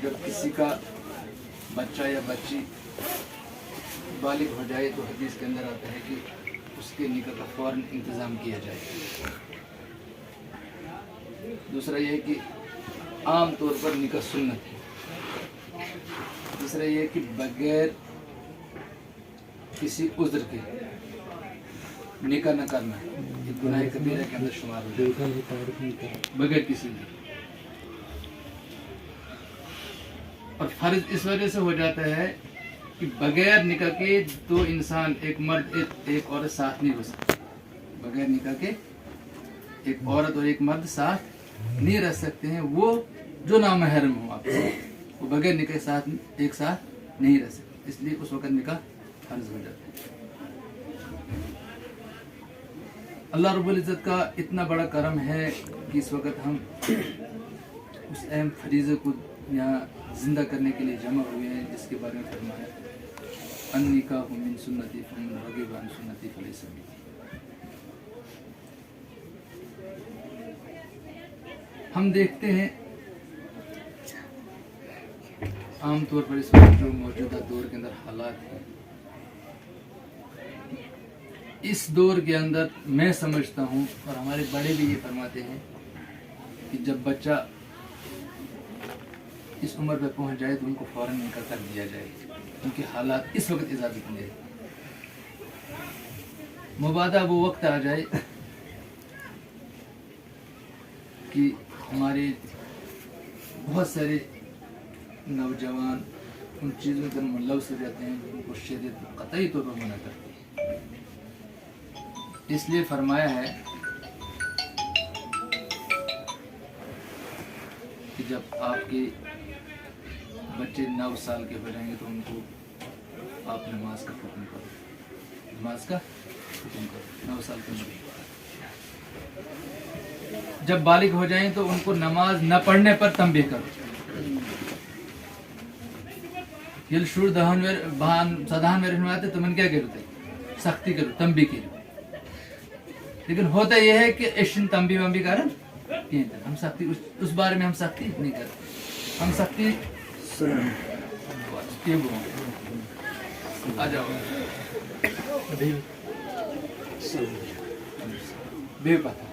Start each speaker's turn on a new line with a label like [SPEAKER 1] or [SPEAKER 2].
[SPEAKER 1] जब किसी का बच्चा या बच्ची बालिग हो जाए तो हदीस के अंदर आता है कि उसके निकाह का फ़ौरन इंतज़ाम किया जाए। दूसरा यह है कि आम तौर पर निकाह सुन्नत है। तीसरा यह है कि बगैर किसी उज़्र के निकाह न करना ये गुनाह कबीरा के अंदर शुमार हो जाएगा, बगैर किसी ने। और फ़र्ज इस वजह से हो जाता है कि बगैर निकाह के दो इंसान, एक मर्द एक औरत साथ नहीं हो सकते। बगैर निकाह के एक औरत और एक मर्द साथ नहीं रह सकते हैं। वो जो नामहरम हो आपसे, वो बगैर निकाह एक साथ नहीं रह सकते। इसलिए उस वक्त निकाह फर्ज हो जाता है। अल्लाह रब्बुल इज़्ज़त का इतना बड़ा करम है कि इस वक्त हम उस अहम फरीज़े को यहाँ जिंदा करने के लिए जमा हुए हैं, जिसके बारे में फरमाया अन्निकाहु मिन सुन्नती फमन रगिब अन सुन्नती फलैसा मिन्नी। हम देखते हैं आम तौर पर इस वक्त जो मौजूदा दौर के अंदर हालात हैं, इस दौर के अंदर मैं समझता हूँ और हमारे बड़े भी ये फरमाते हैं कि जब बच्चा इस उम्र पे पहुँच जाए तो उनको फ़ौरन निकाह कर दिया जाए, क्योंकि हालात इस वक्त इजाज़त नहीं देते। मुबादा वो वक्त आ जाए कि हमारे बहुत सारे नौजवान उन चीज़ों पर मुलव्वस हो जाते हैं जिनको शरीयत कतई तौर पर मना करती है। इसलिए फरमाया है कि जब आपके बच्चे 9 साल के हो जाएंगे तो उनको आप नमाज का हुक्म करो, नमाज का हुक्म करो 9 साल के उम्र। जब बालिग हो जाएं तो उनको नमाज न पढ़ने पर तंबीह करो। ये शुरू दहन में साधारण में रहने आते तो मन क्या करते, सख्ती करो, तंबीह करो। लेकिन होता यह है कि इश्न तंबीह वंबी कारण हम सख्ती उस बारे में हम सख्ती नहीं करते। हम सख्ती आ जाओ बेपता